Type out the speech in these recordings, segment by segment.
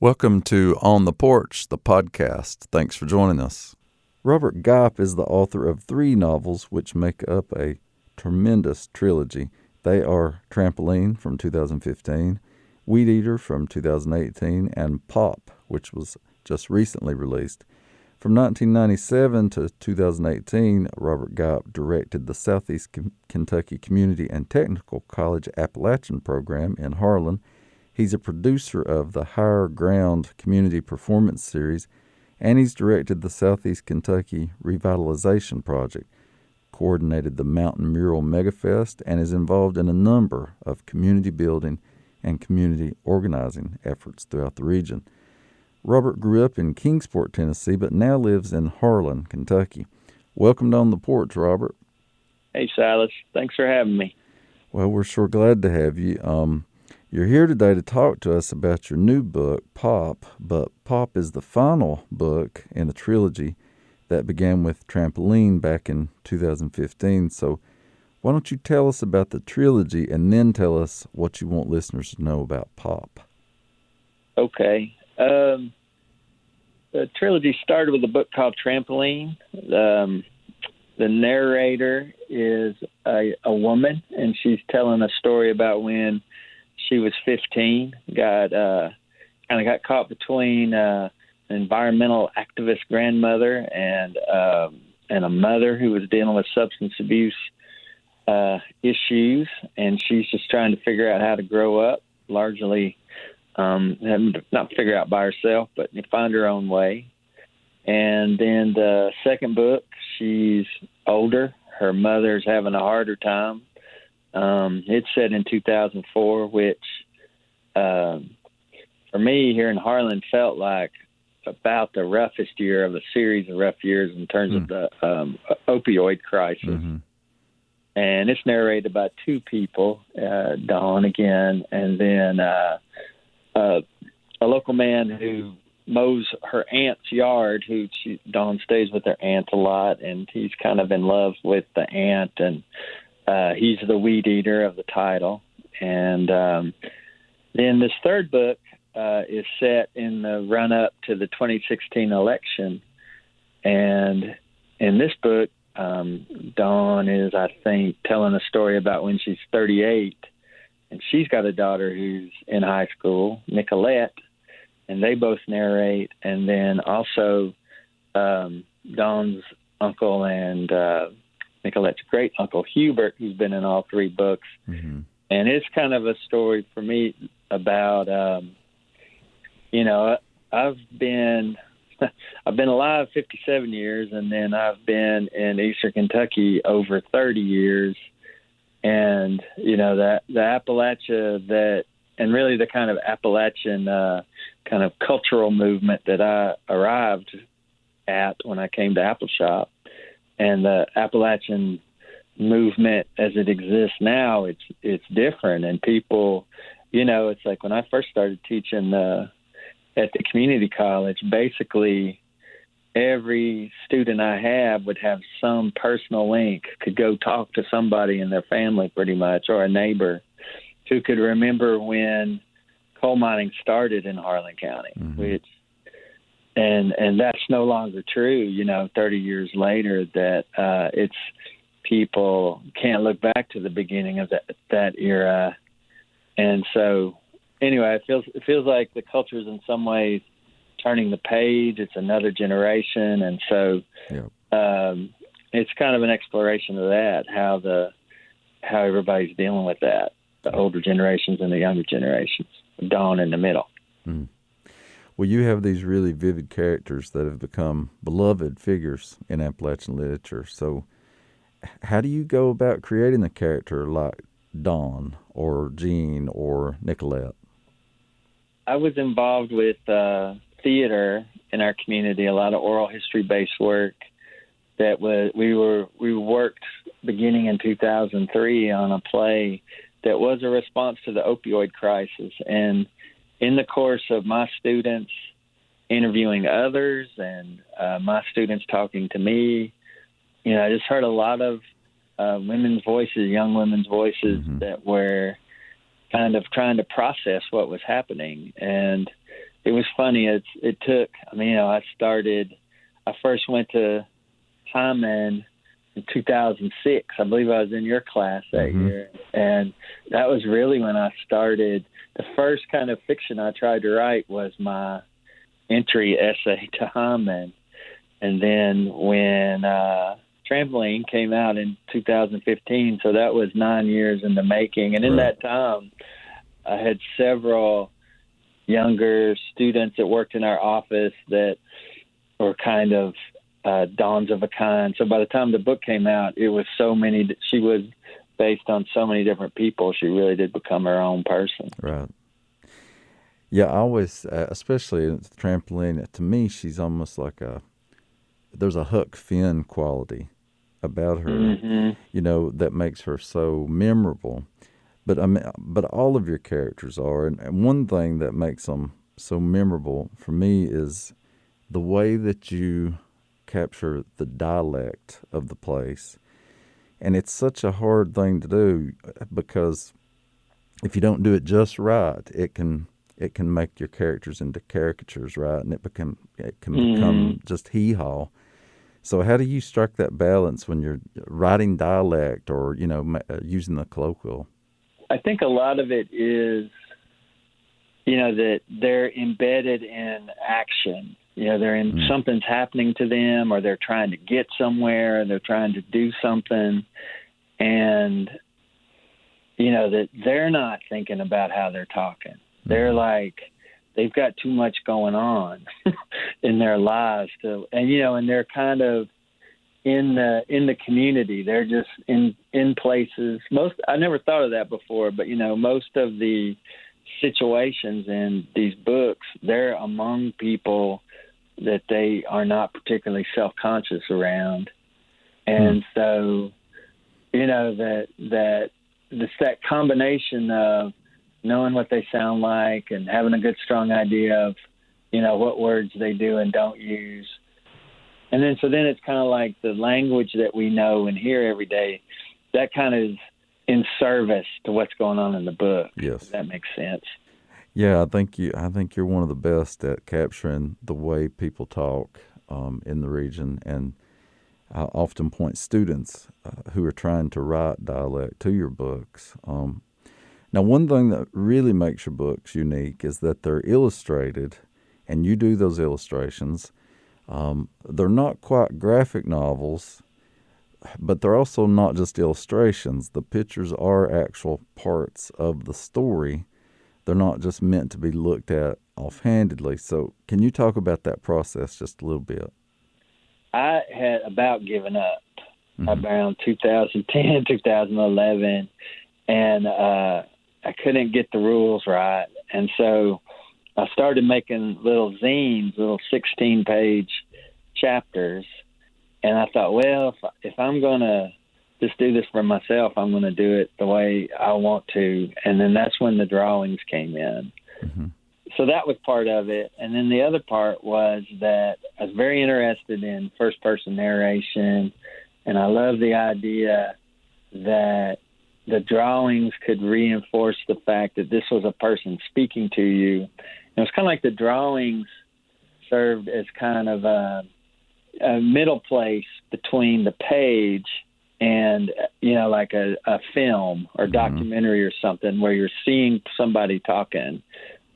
Welcome to On the Porch, the podcast. Thanks for joining us. Robert Gipe is the author of 3 novels which make up a tremendous trilogy. They are Trampoline from 2015, Weed Eater from 2018, and Pop, which was just recently released. From 1997 to 2018, Robert Gipe directed the Southeast Kentucky Community and Technical College Appalachian Program in Harlan. He's a producer of the Higher Ground Community Performance Series, and he's directed the Southeast Kentucky Revitalization Project, coordinated the Mountain Mural Megafest, and is involved in a number of community building and community organizing efforts throughout the region. Robert grew up in Kingsport, Tennessee, but now lives in Harlan, Kentucky. Welcome to On the Porch, Robert. Hey, Silas. Thanks for having me. Well, we're sure glad to have you. You're here today to talk to us about your new book, Pop, but Pop is the final book in the trilogy that began with Trampoline back in 2015. So why don't you tell us about the trilogy and then tell us what you want listeners to know about Pop? Okay. The trilogy started with a book called Trampoline. The narrator is a woman, and she's telling a story about when she was 15, got caught between an environmental activist grandmother and a mother who was dealing with substance abuse issues, and she's just trying to figure out how to grow up, largely not figure out by herself, but find her own way. And then the second book, she's older. Her mother's having a harder time. It's set in 2004, which for me here in Harlan felt like about the roughest year of a series of rough years in terms of the opioid crisis. Mm-hmm. And it's narrated by 2 people, Dawn again, and then a local man who mows her aunt's yard, Dawn stays with her aunt a lot, and he's kind of in love with the aunt, and he's the weed eater of the title. And then this third book is set in the run-up to the 2016 election. And in this book, Dawn is, I think, telling a story about when she's 38, and she's got a daughter who's in high school, Nicolette, and they both narrate. And then also Dawn's uncle and Nicolette's great uncle Hubert, who's been in all 3 books. Mm-hmm. And it's kind of a story for me about, I've been alive 57 years, and then I've been in Eastern Kentucky over 30 years. And, that the Appalachia and really the kind of Appalachian kind of cultural movement that I arrived at when I came to Appleshop, and the Appalachian movement as it exists now, it's different. And people, it's like when I first started teaching at the community college, basically every student I have would have some personal link, could go talk to somebody in their family pretty much, or a neighbor who could remember when coal mining started in Harlan County, mm-hmm. And that's no longer true, 30 years later, that it's people can't look back to the beginning of that era. And so anyway, it feels like the culture is in some ways turning the page. It's another generation. And so it's kind of an exploration of that, how everybody's dealing with that, the older generations and the younger generations, Dawn in the middle. Mm. Well, you have these really vivid characters that have become beloved figures in Appalachian literature. So how do you go about creating a character like Dawn or Jean or Nicolette? I was involved with theater in our community, a lot of oral history-based work. We worked beginning in 2003 on a play that was a response to the opioid crisis. And in the course of my students interviewing others and my students talking to me, I just heard a lot of women's voices, young women's voices, mm-hmm. that were kind of trying to process what was happening. And it was funny. It took, I first went to Hyman in 2006. I believe I was in your class that year. And that was really when I started. The first kind of fiction I tried to write was my entry essay to Hyman. And then when Trampoline came out in 2015, so that was 9 years in the making. And in that time, I had several younger students that worked in our office that were kind of dawns of a kind. So by the time the book came out, it was so many. She was based on so many different people. She really did become her own person. Right. Yeah, I always, especially in Trampoline, to me, she's almost like there's a Huck Finn quality about her, that makes her so memorable. But all of your characters are, and one thing that makes them so memorable for me is the way that you capture the dialect of the place. And it's such a hard thing to do because if you don't do it just right, it can make your characters into caricatures, right? And it can become just hee-haw. So how do you strike that balance when you're writing dialect or, using the colloquial? I think a lot of it is, that they're embedded in action. They're in something's happening to them, or they're trying to get somewhere, or they're trying to do something. And, that they're not thinking about how they're talking. They're like, they've got too much going on in their lives and they're kind of in the community. They're just in places. I never thought of that before, but most of the situations in these books, they're among people that they are not particularly self-conscious around. And so, that it's that combination of knowing what they sound like and having a good, strong idea of, what words they do and don't use. And then it's kind of like the language that we know and hear every day, that kind of is in service to what's going on in the book. Yes. If that makes sense. Yeah, I think you're one of the best at capturing the way people talk in the region, and I often point students who are trying to write dialect to your books. Now, one thing that really makes your books unique is that they're illustrated, and you do those illustrations. They're not quite graphic novels, but they're also not just illustrations. The pictures are actual parts of the story. They're not just meant to be looked at offhandedly. So can you talk about that process just a little bit? I had about given up around 2010, 2011, and I couldn't get the rules right. And so I started making little zines, little 16-page chapters. And I thought, well, if I'm going to just do this for myself, I'm going to do it the way I want to. And then that's when the drawings came in. So that was part of it. And then the other part was that I was very interested in first-person narration, and I love the idea that the drawings could reinforce the fact that this was a person speaking to you. And it was kind of like the drawings served as kind of a middle place between the page and, like a film or documentary or something where you're seeing somebody talking.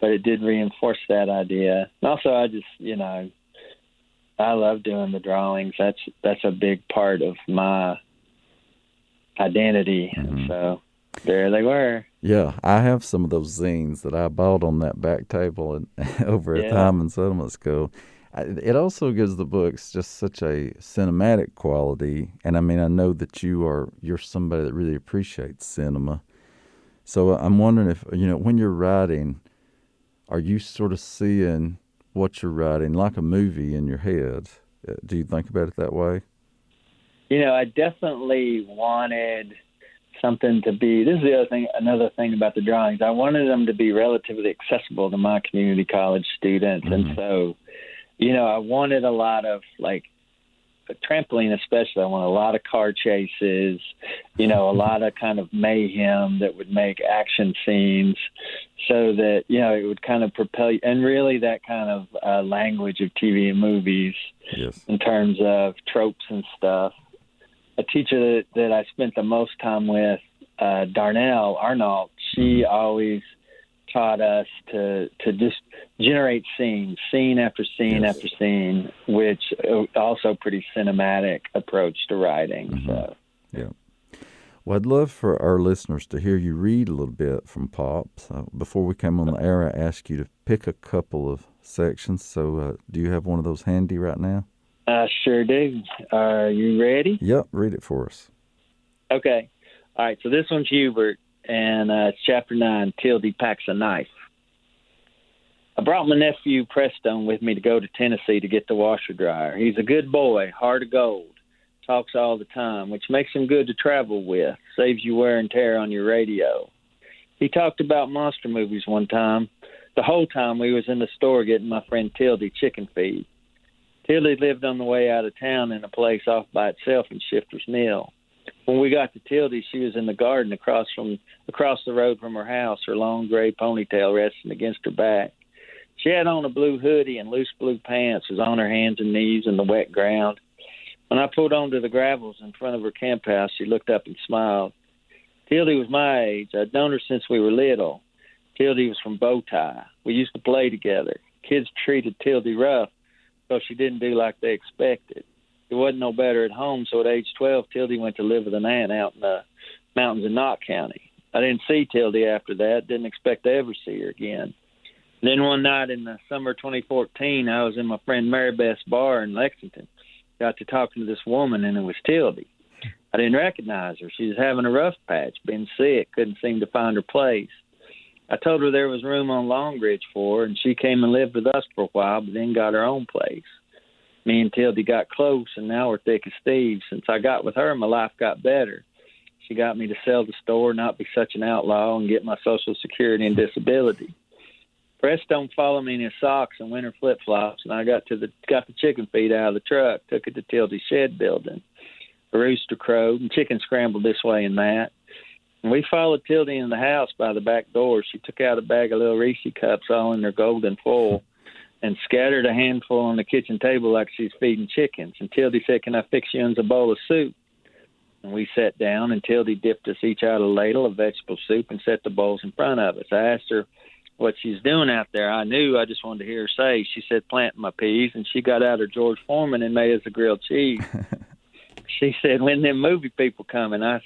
But it did reinforce that idea. And also, I just, I love doing the drawings. That's a big part of my identity. And so there they were. Yeah, I have some of those zines that I bought on that back table over at Hyman Settlement School. It also gives the books just such a cinematic quality. And I mean, I know that you're somebody that really appreciates cinema. So I'm wondering if, when you're writing, are you sort of seeing what you're writing like a movie in your head? Do you think about it that way? I definitely wanted something to be, this is another thing about the drawings. I wanted them to be relatively accessible to my community college students. And so, I wanted a lot of trampoline especially, I want a lot of car chases, a lot of kind of mayhem that would make action scenes so that, it would kind of propel you. And really that kind of language of TV and movies in terms of tropes and stuff. A teacher that I spent the most time with, Darnell Arnault, she always taught us to just generate scenes, scene after scene after scene, which also pretty cinematic approach to writing. So. Yeah. Well, I'd love for our listeners to hear you read a little bit from Pops. Before we came on the air, I asked you to pick a couple of sections. So do you have one of those handy right now? I sure do. Are you ready? Yep, read it for us. Okay. All right, so this one's Hubert, and it's Chapter 9, Tildy Packs a Knife. I brought my nephew Prestone with me to go to Tennessee to get the washer dryer. He's a good boy, heart of gold, talks all the time, which makes him good to travel with, saves you wear and tear on your radio. He talked about monster movies one time, the whole time we was in the store getting my friend Tildy chicken feed. Tildy lived on the way out of town in a place off by itself in Shifter's Mill. When we got to Tildy, she was in the garden across the road from her house, her long gray ponytail resting against her back. She had on a blue hoodie and loose blue pants, was on her hands and knees in the wet ground. When I pulled onto the gravels in front of her camp house, she looked up and smiled. Tildy was my age. I'd known her since we were little. Tildy was from Bowtie. We used to play together. Kids treated Tildy rough, so she didn't do like they expected. It wasn't no better at home, so at age 12, Tildy went to live with an aunt out in the mountains in Knott County. I didn't see Tildy after that, didn't expect to ever see her again. And then one night in the summer of 2014, I was in my friend Mary Beth's bar in Lexington. Got to talking to this woman, and it was Tildy. I didn't recognize her. She was having a rough patch, been sick, couldn't seem to find her place. I told her there was room on Longridge for her, and she came and lived with us for a while, but then got her own place. Me and Tildy got close, and now we're thick as thieves. Since I got with her, my life got better. She got me to sell the store, not be such an outlaw, and get my Social Security and disability. Prestone followed me in his socks and winter flip-flops, and I got the chicken feed out of the truck, took it to Tildy's shed building. A rooster crowed, and chicken scrambled this way and that. And we followed Tildy in the house by the back door. She took out a bag of little Reese cups, all in their golden foil, and scattered a handful on the kitchen table like she's feeding chickens. And Tildy said, "Can I fix you a bowl of soup?" And we sat down, and Tildy dipped us each out a ladle of vegetable soup and set the bowls in front of us. I asked her what she's doing out there. I knew. I just wanted to hear her say. She said, "Planting my peas," and she got out her George Foreman and made us a grilled cheese. She said, "When them movie people coming?" I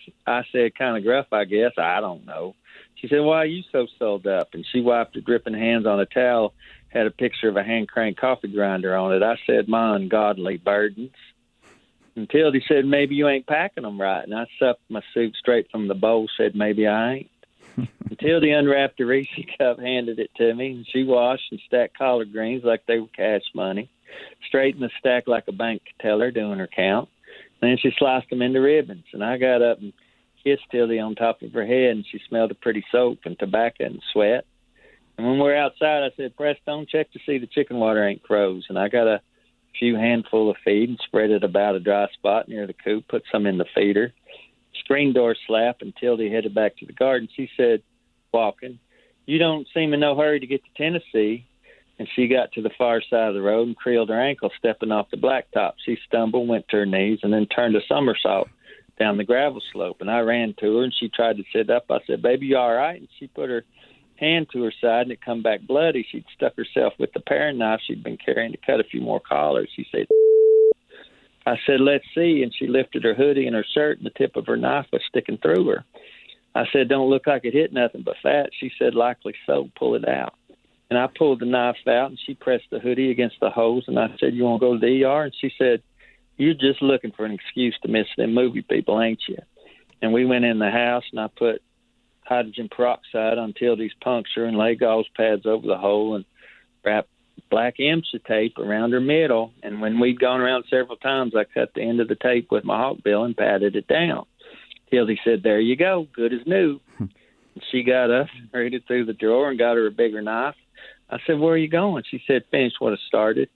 said, kind of gruff, I guess. I don't know. She said, "Why are you so sold up?" And she wiped her dripping hands on a towel, had a picture of a hand-cranked coffee grinder on it. I said, "My ungodly burdens." And Tildy said, "Maybe you ain't packing them right." And I supped my soup straight from the bowl, said, "Maybe I ain't." And Tildy unwrapped a Reese cup, handed it to me, and she washed and stacked collard greens like they were cash money, straightened the stack like a bank teller doing her count. And then she sliced them into ribbons. And I got up and kissed Tildy on top of her head, and she smelled of pretty soap and tobacco and sweat. And when we were outside, I said, "Prestone, check to see the chicken water ain't froze." And I got a few handful of feed and spread it about a dry spot near the coop, put some in the feeder. Screen door slap, and Tildy headed back to the garden. She said, walking, "You don't seem in no hurry to get to Tennessee." And she got to the far side of the road and creeled her ankle stepping off the blacktop. She stumbled, went to her knees, and then turned a somersault down the gravel slope. And I ran to her, and she tried to sit up. I said, "Baby, you all right?" And she put her hand to her side, and it come back bloody. She'd stuck herself with the paring knife she'd been carrying to cut a few more collars. She said, I said, "Let's see." And she lifted her hoodie and her shirt, and the tip of her knife was sticking through her. I said, "Don't look like it hit nothing but fat." She said, "Likely so. Pull it out." And I pulled the knife out, and she pressed the hoodie against the hose. And I said, "You want to go to the ER?" And she said, "You're just looking for an excuse to miss them movie people, ain't you?" And we went in the house, and I put hydrogen peroxide on Tildy's puncture and laid gauze pads over the hole and wrapped black IMSA tape around her middle. And when we'd gone around several times, I cut the end of the tape with my hawk bill and patted it down. Tildy said, "There you go, good as new." And she got up, hurried through the drawer, and got her a bigger knife. I said, "Where are you going?" She said, "Finish what I started."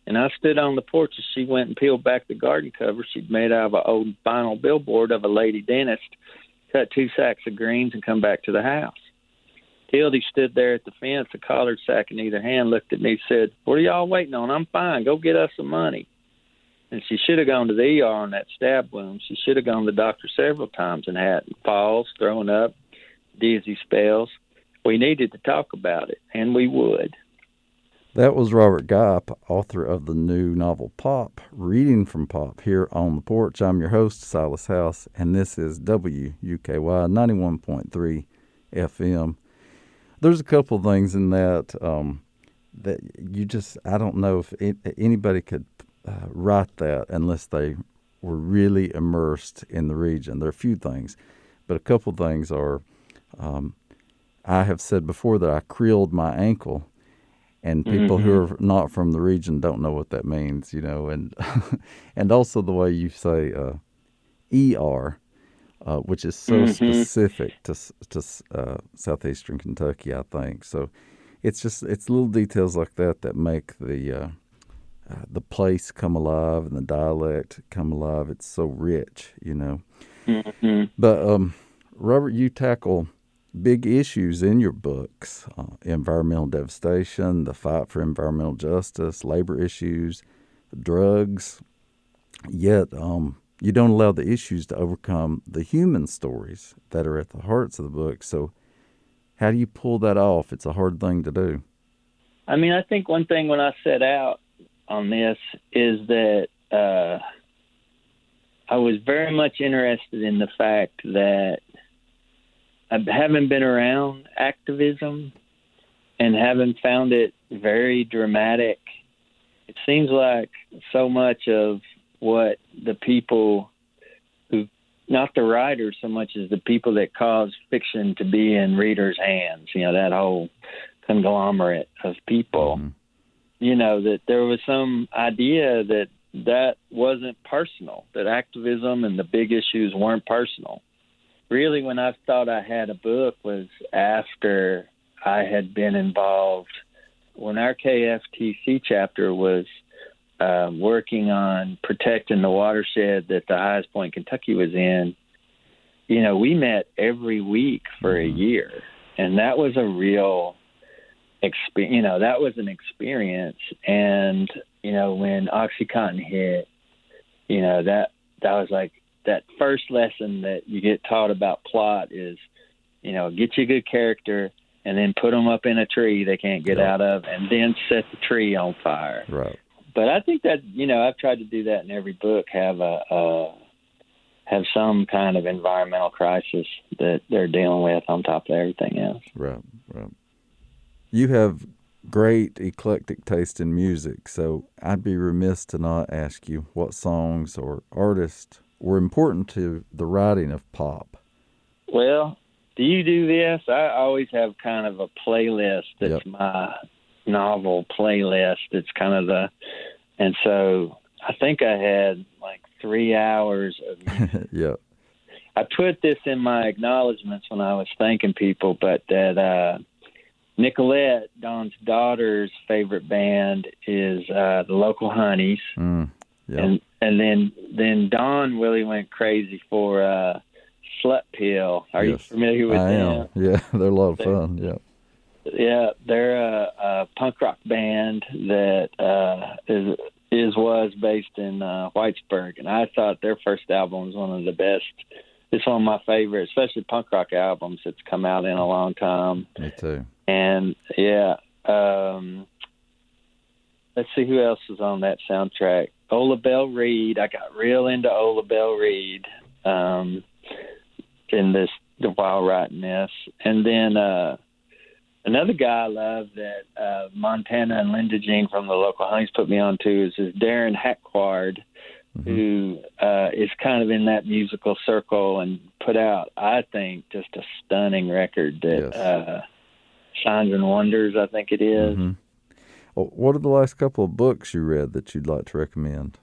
And I stood on the porch as she went and peeled back the garden cover she'd made out of an old vinyl billboard of a lady dentist, cut 2 sacks of greens, and come back to the house. Hildy stood there at the fence, a collared sack in either hand, looked at me, said, "What are y'all waiting on? I'm fine. Go get us some money." And she should have gone to the ER on that stab wound. She should have gone to the doctor several times and had falls, throwing up, dizzy spells. We needed to talk about it, and we would. That was Robert Gipe, author of the new novel Pop, reading from Pop here on the porch. I'm your host, Silas House, and this is WUKY 91.3 FM. There's a couple of things in that that you just, I don't know if anybody could write that unless they were really immersed in the region. There are a few things, but a couple of things are, I have said before that I creeled my ankle. And people who are not from the region don't know what that means, and and also the way you say ER, which is so specific to southeastern Kentucky, I think. So it's little details like that make the place come alive and the dialect come alive. It's so rich, But Robert, you tackle big issues in your books, environmental devastation, the fight for environmental justice, labor issues, drugs, yet you don't allow the issues to overcome the human stories that are at the hearts of the book. So how do you pull that off? It's a hard thing to do. I mean, I think one thing when I set out on this is that I was very much interested in the fact that I haven't been around activism and haven't found it very dramatic. It seems like so much of what the people who, not the writers so much as the people that cause fiction to be in readers' hands, that whole conglomerate of people, that there was some idea that wasn't personal, that activism and the big issues weren't personal. Really, when I thought I had a book was after I had been involved when our KFTC chapter was working on protecting the watershed that the Highest Point, Kentucky was in. We met every week for a year, and that was a real experience. That was an experience. And, when OxyContin hit, that was like, that first lesson that you get taught about plot is, get you a good character and then put them up in a tree they can't get out of, and then set the tree on fire. Right. But I think that, I've tried to do that in every book, have some kind of environmental crisis that they're dealing with on top of everything else. Right. You have great eclectic taste in music, so I'd be remiss to not ask you what songs or artists were important to the writing of Pop. Well, do you do this? I always have kind of a playlist that's my novel playlist. It's kind of and so I think I had like 3 hours of music. Yeah. I put this in my acknowledgments when I was thanking people, but that Nicolette, Don's daughter's favorite band, is the Local Honeys. Yeah. And then Don really went crazy for Slut Pill. Are you familiar with them? Yeah, they're a lot of fun. Yeah. Yeah, they're a punk rock band that was based in Whitesburg, and I thought their first album was one of the best. It's one of my favorites, especially punk rock albums that's come out in a long time. Me too. And let's see who else was on that soundtrack. Ola Belle Reed. I got real into Ola Belle Reed while writing this. And then another guy I love that Montana and Linda Jean from the Local Honeys put me on to is Darren Hacquard, who is kind of in that musical circle and put out, I think, just a stunning record that Signs and Wonders, I think it is. Well, what are the last couple of books you read that you'd like to recommend?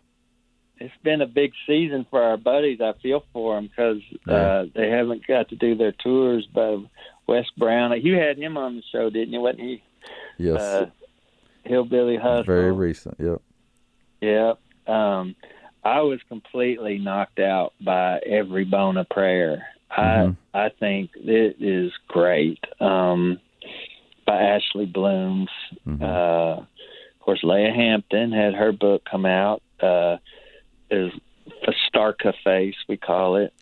It's been a big season for our buddies. I feel for them because they haven't got to do their tours. But Wes Brown, you had him on the show, didn't you? Wasn't he? Yes. Hillbilly Hustle. Very recent, yep. Yeah. I was completely knocked out by Every Bone of Prayer. I think it is great. By Ashley Blooms. Of course, Leah Hampton had her book come out. There's Fastarka Face, we call it.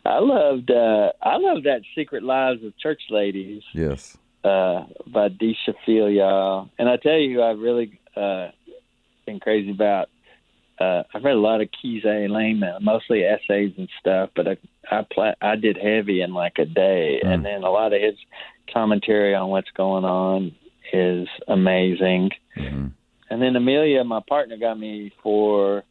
I loved that Secret Lives of Church Ladies. Yes. By Deisha Filia. And I tell you, I've really been crazy about. I've read a lot of Keys A. Lehman, mostly essays and stuff, but I did heavy in like a day, and then a lot of his commentary on what's going on is amazing. And then Amelia, my partner, got me for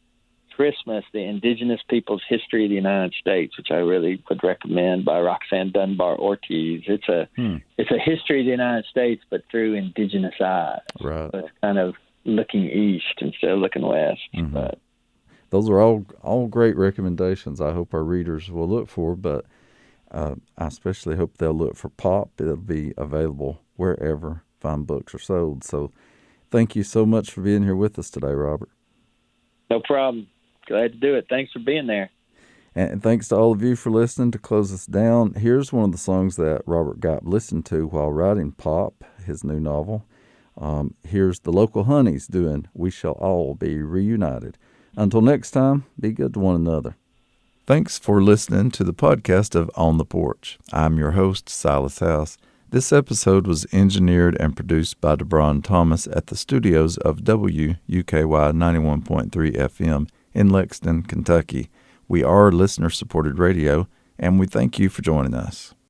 Christmas the Indigenous Peoples' History of the United States, which I really would recommend, by Roxanne Dunbar Ortiz. It's a history of the United States, but through indigenous eyes. Right. So it's kind of looking east instead of looking west. But those are all great recommendations. I hope our readers will look for, but I especially hope they'll look for Pop. It'll be available wherever fine books are sold. So thank you so much for being here with us today, Robert. No problem. Glad to do it. Thanks for being there. And thanks to all of you for listening. To close us down, here's one of the songs that Robert Gipe listened to while writing Pop, his new novel. Here's the Local Honeys doing We Shall All Be Reunited. Until next time, be good to one another. Thanks for listening to the podcast of On the Porch. I'm your host, Silas House. This episode was engineered and produced by DeBron Thomas at the studios of WUKY 91.3 FM in Lexington, Kentucky. We are listener-supported radio, and we thank you for joining us.